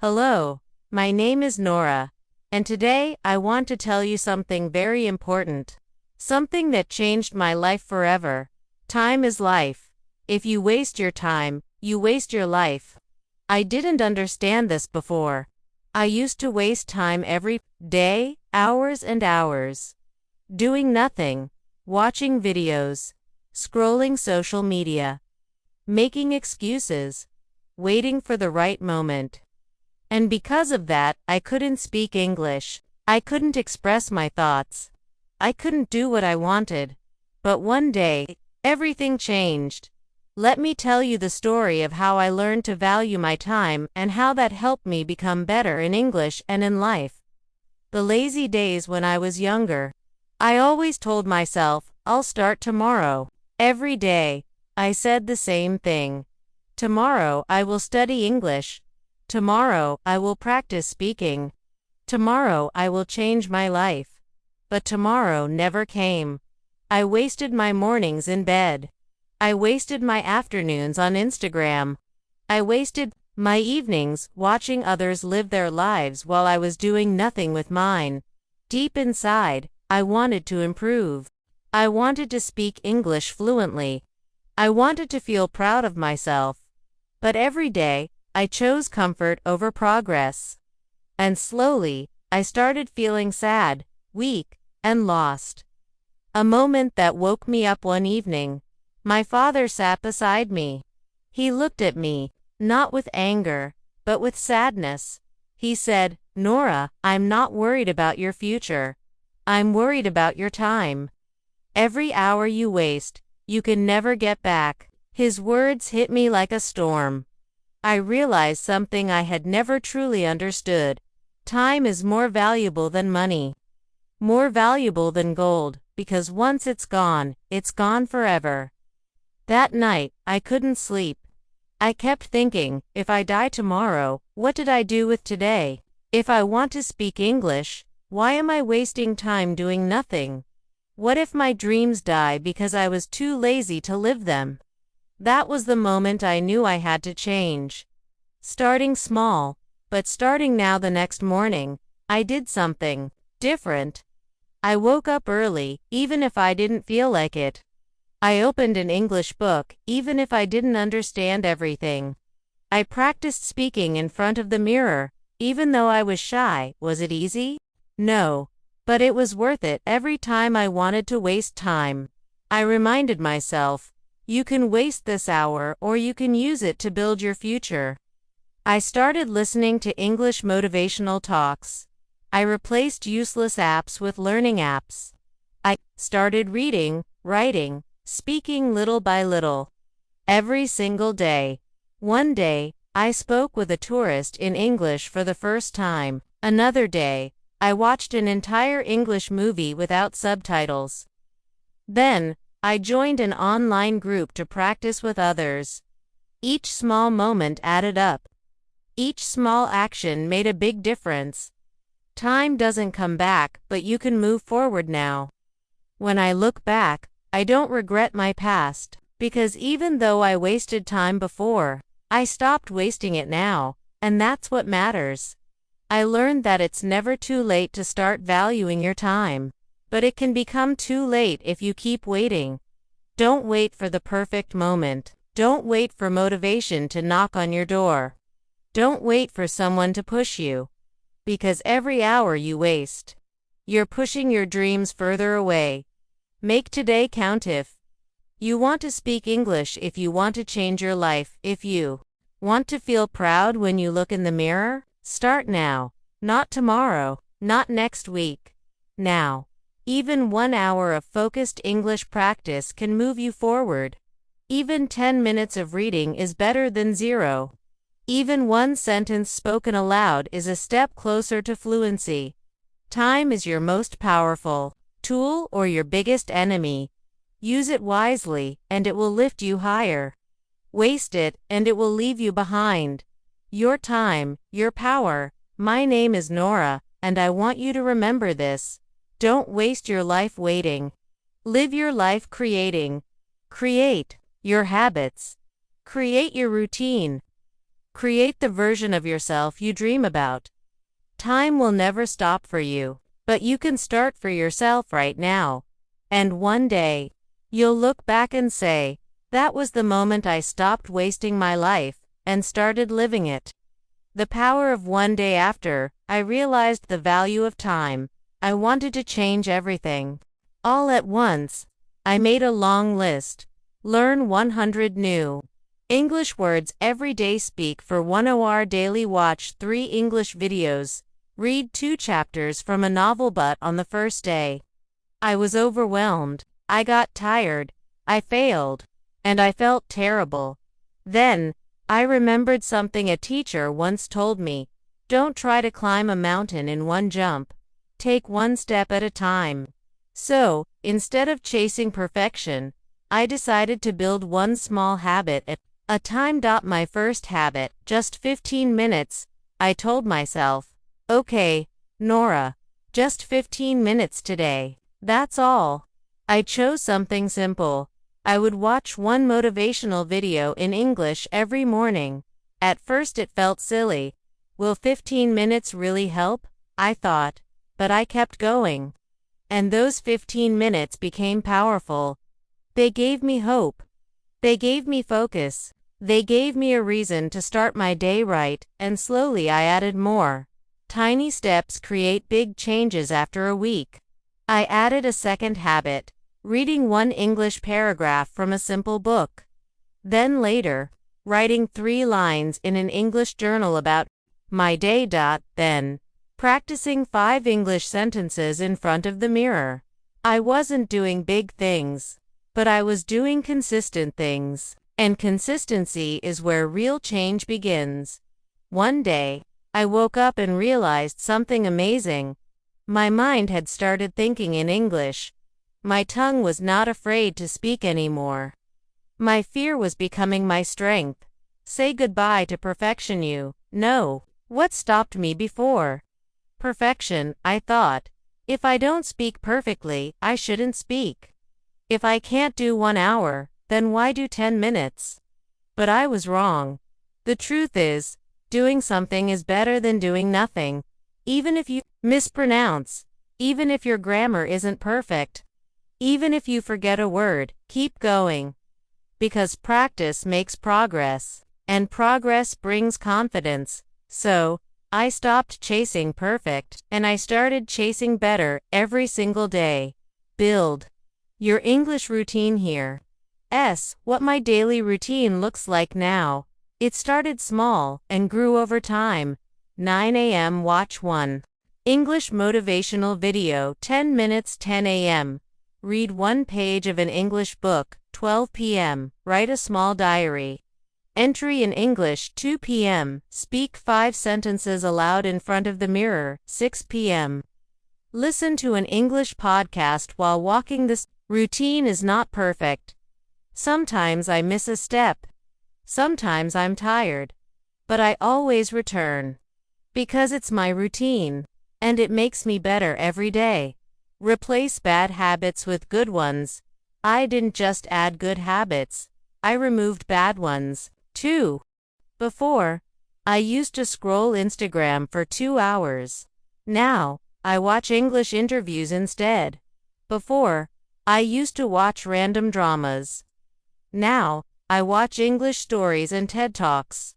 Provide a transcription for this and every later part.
Hello, my name is Nora, and today I want to tell you something very important. Something that changed my life forever. Time is life. If you waste your time, you waste your life. I didn't understand this before. I used to waste time every day, hours and hours, doing nothing, watching videos, scrolling social media, making excuses, waiting for the right moment. And because of that, I couldn't speak English. I couldn't express my thoughts. I couldn't do what I wanted. But one day, everything changed. Let me tell you the story of how I learned to value my time and how that helped me become better in English and in life. The lazy days when I was younger. I always told myself, I'll start tomorrow. Every day, I said the same thing. Tomorrow I will study English. Tomorrow I will practice speaking. Tomorrow I will change my life. But tomorrow never came. I wasted my mornings in bed. I wasted my afternoons on Instagram. I wasted my evenings watching others live their lives while I was doing nothing with mine. Deep inside, I wanted to improve. I wanted to speak English fluently. I wanted to feel proud of myself. But every day, I chose comfort over progress. And slowly, I started feeling sad, weak, and lost. A moment that woke me up one evening. My father sat beside me. He looked at me, not with anger, but with sadness. He said, "Nora, I'm not worried about your future. I'm worried about your time. Every hour you waste, you can never get back." His words hit me like a storm. I realized something I had never truly understood. Time is more valuable than money. More valuable than gold, because once it's gone forever. That night, I couldn't sleep. I kept thinking, if I die tomorrow, what did I do with today? If I want to speak English, why am I wasting time doing nothing? What if my dreams die because I was too lazy to live them? That was the moment I knew I had to change. Starting small, but starting now. The next morning, I did something different. I woke up early, even if I didn't feel like it. I opened an English book, even if I didn't understand everything. I practiced speaking in front of the mirror, even though I was shy. Was it easy? No. But it was worth it. Every time I wanted to waste time, I reminded myself, you can waste this hour or you can use it to build your future. I started listening to English motivational talks. I replaced useless apps with learning apps. I started reading, writing, speaking little by little. Every single day. One day, I spoke with a tourist in English for the first time. Another day, I watched an entire English movie without subtitles. Then, I joined an online group to practice with others. Each small moment added up. Each small action made a big difference. Time doesn't come back, but you can move forward now. When I look back, I don't regret my past, because even though I wasted time before, I stopped wasting it now, and that's what matters. I learned that it's never too late to start valuing your time. But it can become too late if you keep waiting. Don't wait for the perfect moment. Don't wait for motivation to knock on your door. Don't wait for someone to push you. Because every hour you waste, you're pushing your dreams further away. Make today count. If you want to speak English, if you want to change your life, if you want to feel proud when you look in the mirror, start now. Not tomorrow, not next week. Now. Even 1 hour of focused English practice can move you forward. Even 10 minutes of reading is better than 0. Even one sentence spoken aloud is a step closer to fluency. Time is your most powerful tool or your biggest enemy. Use it wisely, and it will lift you higher. Waste it, and it will leave you behind. Your time, your power. My name is Nora, and I want you to remember this. Don't waste your life waiting. Live your life creating. Create your habits. Create your routine. Create the version of yourself you dream about. Time will never stop for you, but you can start for yourself right now. And one day, you'll look back and say, that was the moment I stopped wasting my life and started living it. The power of one day after I realized the value of time. I wanted to change everything. All at once, I made a long list. Learn 100 new English words every day. Speak for 1 hour daily. Watch 3 English videos. Read 2 chapters from a novel. But on the first day, I was overwhelmed. I got tired. I failed. And I felt terrible. Then, I remembered something a teacher once told me. Don't try to climb a mountain in one jump. Take one step at a time. So, instead of chasing perfection, I decided to build one small habit at a time. My first habit, just 15 minutes, I told myself. Okay, Nora, just 15 minutes today. That's all. I chose something simple. I would watch one motivational video in English every morning. At first it felt silly. Will 15 minutes really help? I thought. But I kept going. And those 15 minutes became powerful. They gave me hope. They gave me focus. They gave me a reason to start my day right, and slowly I added more. Tiny steps create big changes. After a week, I added a second habit, reading one English paragraph from a simple book. Then later, writing 3 lines in an English journal about my day. Then, practicing 5 English sentences in front of the mirror. I wasn't doing big things, but I was doing consistent things. And consistency is where real change begins. One day, I woke up and realized something amazing. My mind had started thinking in English. My tongue was not afraid to speak anymore. My fear was becoming my strength. Say goodbye to perfection. You know what stopped me before? Perfection, I thought. If I don't speak perfectly, I shouldn't speak. If I can't do 1 hour, then why do 10 minutes? But I was wrong. The truth is, doing something is better than doing nothing. Even if you mispronounce, even if your grammar isn't perfect, even if you forget a word, keep going. Because practice makes progress, and progress brings confidence. So, I stopped chasing perfect, and I started chasing better every single day. Build your English routine here. What my daily routine looks like now. It started small and grew over time. 9 a.m. Watch 1 English motivational video. 10 minutes. 10 a.m. Read 1 page of an English book. 12 p.m. Write a small diary entry in English. 2 p.m. Speak 5 sentences aloud in front of the mirror. 6 p.m. Listen to an English podcast while walking. This routine is not perfect. Sometimes I miss a step. Sometimes I'm tired. But I always return. Because it's my routine. And it makes me better every day. Replace bad habits with good ones. I didn't just add good habits. I removed bad ones, too. Before, I used to scroll Instagram for 2 hours. Now, I watch English interviews instead. Before, I used to watch random dramas. Now, I watch English stories and TED Talks.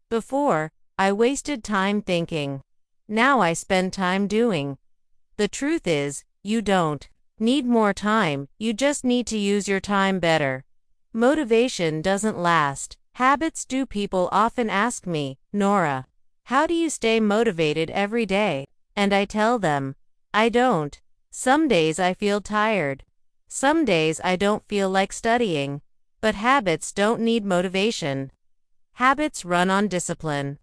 Before, I wasted time thinking. Now I spend time doing. The truth is, you don't need more time, you just need to use your time better. Motivation doesn't last. Habits do. People often ask me, Nora, how do you stay motivated every day? And I tell them, I don't. Some days I feel tired. Some days I don't feel like studying. But habits don't need motivation. Habits run on discipline.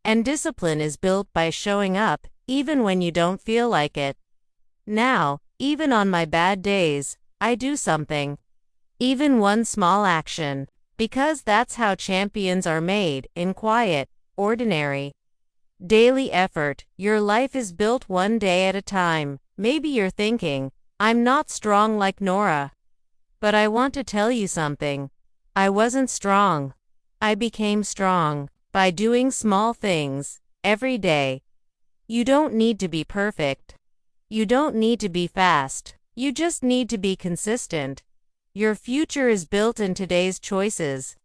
And discipline is built by showing up, even when you don't feel like it. Now, even on my bad days, I do something. Even one small action. Because that's how champions are made, in quiet, ordinary, daily effort. Your life is built one day at a time. Maybe you're thinking, I'm not strong like Nora. But I want to tell you something. I wasn't strong. I became strong. by doing small things, every day. You don't need to be perfect. You don't need to be fast. You just need to be consistent. Your future is built in today's choices.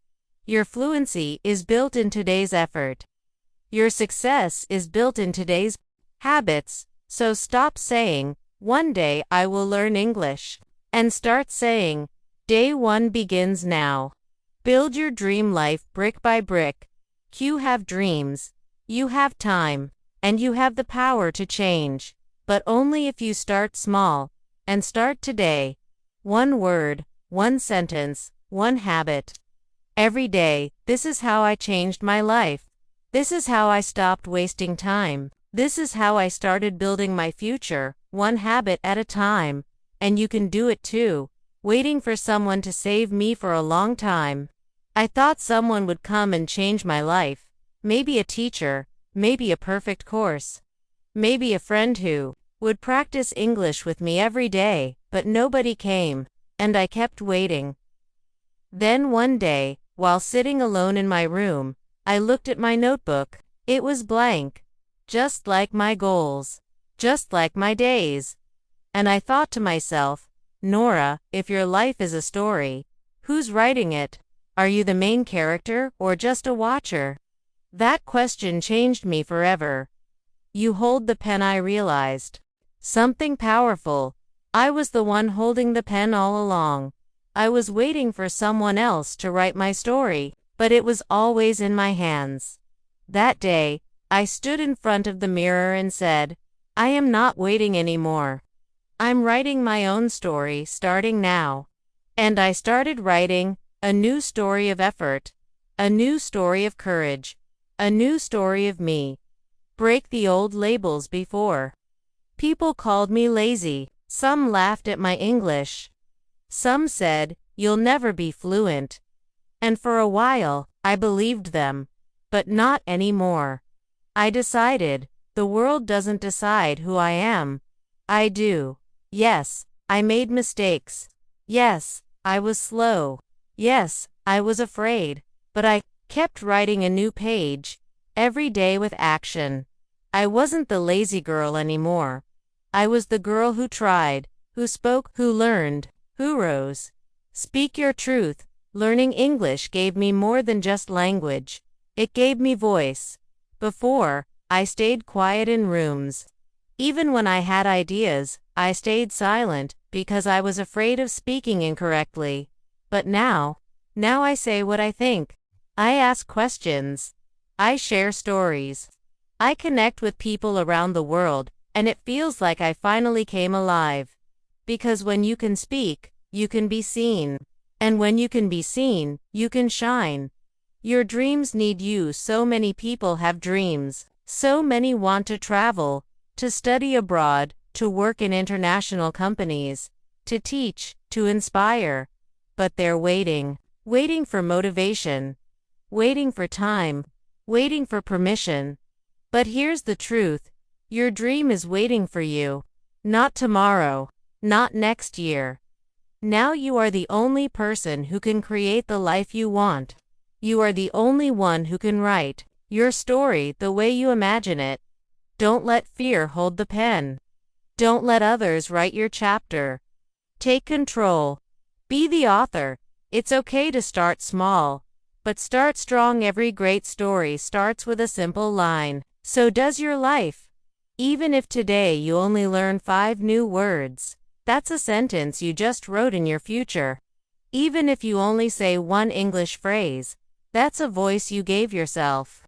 Your fluency is built in today's effort. Your success is built in today's habits. So stop saying, "One day I will learn English," and start saying, "Day one begins now." Build your dream life brick by brick. You have dreams. You have time. And you have the power to change. But only if you start small. And start today. One word, one sentence, one habit. Every day, this is how I changed my life. This is how I stopped wasting time. This is how I started building my future, one habit at a time. And you can do it too. Waiting for someone to save me for a long time. I thought someone would come and change my life. Maybe a teacher, maybe a perfect course. Maybe a friend who would practice English with me every day, but nobody came, and I kept waiting. Then one day, while sitting alone in my room, I looked at my notebook. It was blank, just like my goals, just like my days. And I thought to myself, Nora, if your life is a story, who's writing it? Are you the main character or just a watcher? That question changed me forever. You hold the pen, I realized. Something powerful. I was the one holding the pen all along. I was waiting for someone else to write my story, but it was always in my hands. That day, I stood in front of the mirror and said, I am not waiting anymore. I'm writing my own story, starting now. And I started writing a new story of effort, a new story of courage, a new story of me. Break the old labels before. People called me lazy. Some laughed at my English. Some said, you'll never be fluent. And for a while, I believed them. But not anymore. I decided, the world doesn't decide who I am. I do. Yes, I made mistakes. Yes, I was slow. Yes, I was afraid. But I kept writing a new page, every day with action. I wasn't the lazy girl anymore. I was the girl who tried, who spoke, who learned, who rose. Speak your truth. Learning English gave me more than just language. It gave me voice. Before, I stayed quiet in rooms. Even when I had ideas, I stayed silent because I was afraid of speaking incorrectly. But now I say what I think. I ask questions. I share stories. I connect with people around the world, and it feels like I finally came alive. Because when you can speak, you can be seen. And when you can be seen, you can shine. Your dreams need you. So many people have dreams. So many want to travel, to study abroad, to work in international companies, to teach, to inspire. But they're waiting for motivation, waiting for time, waiting for permission. But here's the truth. Your dream is waiting for you. Not tomorrow, not next year. Now you are the only person who can create the life you want. You are the only one who can write your story the way you imagine it. Don't let fear hold the pen. Don't let others write your chapter. Take control. Be the author. It's okay to start small, but start strong. Every great story starts with a simple line. So does your life. Even if today you only learn 5 new words, that's a sentence you just wrote in your future. Even if you only say 1 English phrase, that's a voice you gave yourself.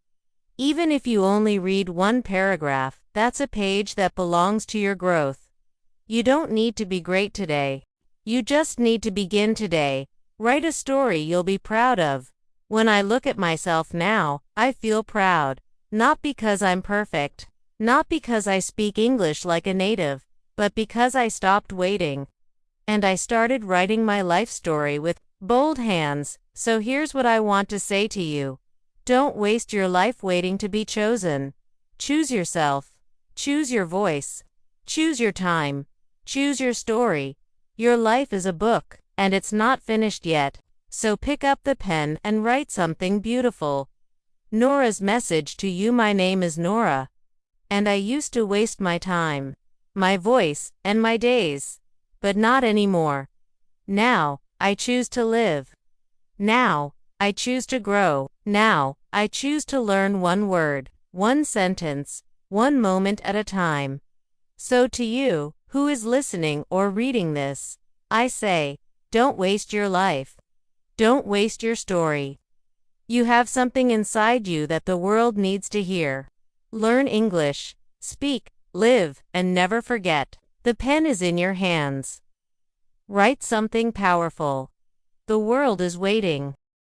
Even if you only read 1 paragraph, that's a page that belongs to your growth. You don't need to be great today. You just need to begin today. Write a story you'll be proud of. When I look at myself now, I feel proud. Not because I'm perfect. Not because I speak English like a native. But because I stopped waiting. And I started writing my life story with bold hands. So here's what I want to say to you. Don't waste your life waiting to be chosen. Choose yourself. Choose your voice. Choose your time. Choose your story. Your life is a book, and it's not finished yet. So pick up the pen and write something beautiful. Nora's message to you. My name is Nora, and I used to waste my time, my voice, and my days. But not anymore. Now, I choose to live. Now, I choose to grow. Now, I choose to learn one word, one sentence, one moment at a time. So to you, who is listening or reading this, I say, don't waste your life. Don't waste your story. You have something inside you that the world needs to hear. Learn English, speak, live, and never forget. The pen is in your hands. Write something powerful. The world is waiting.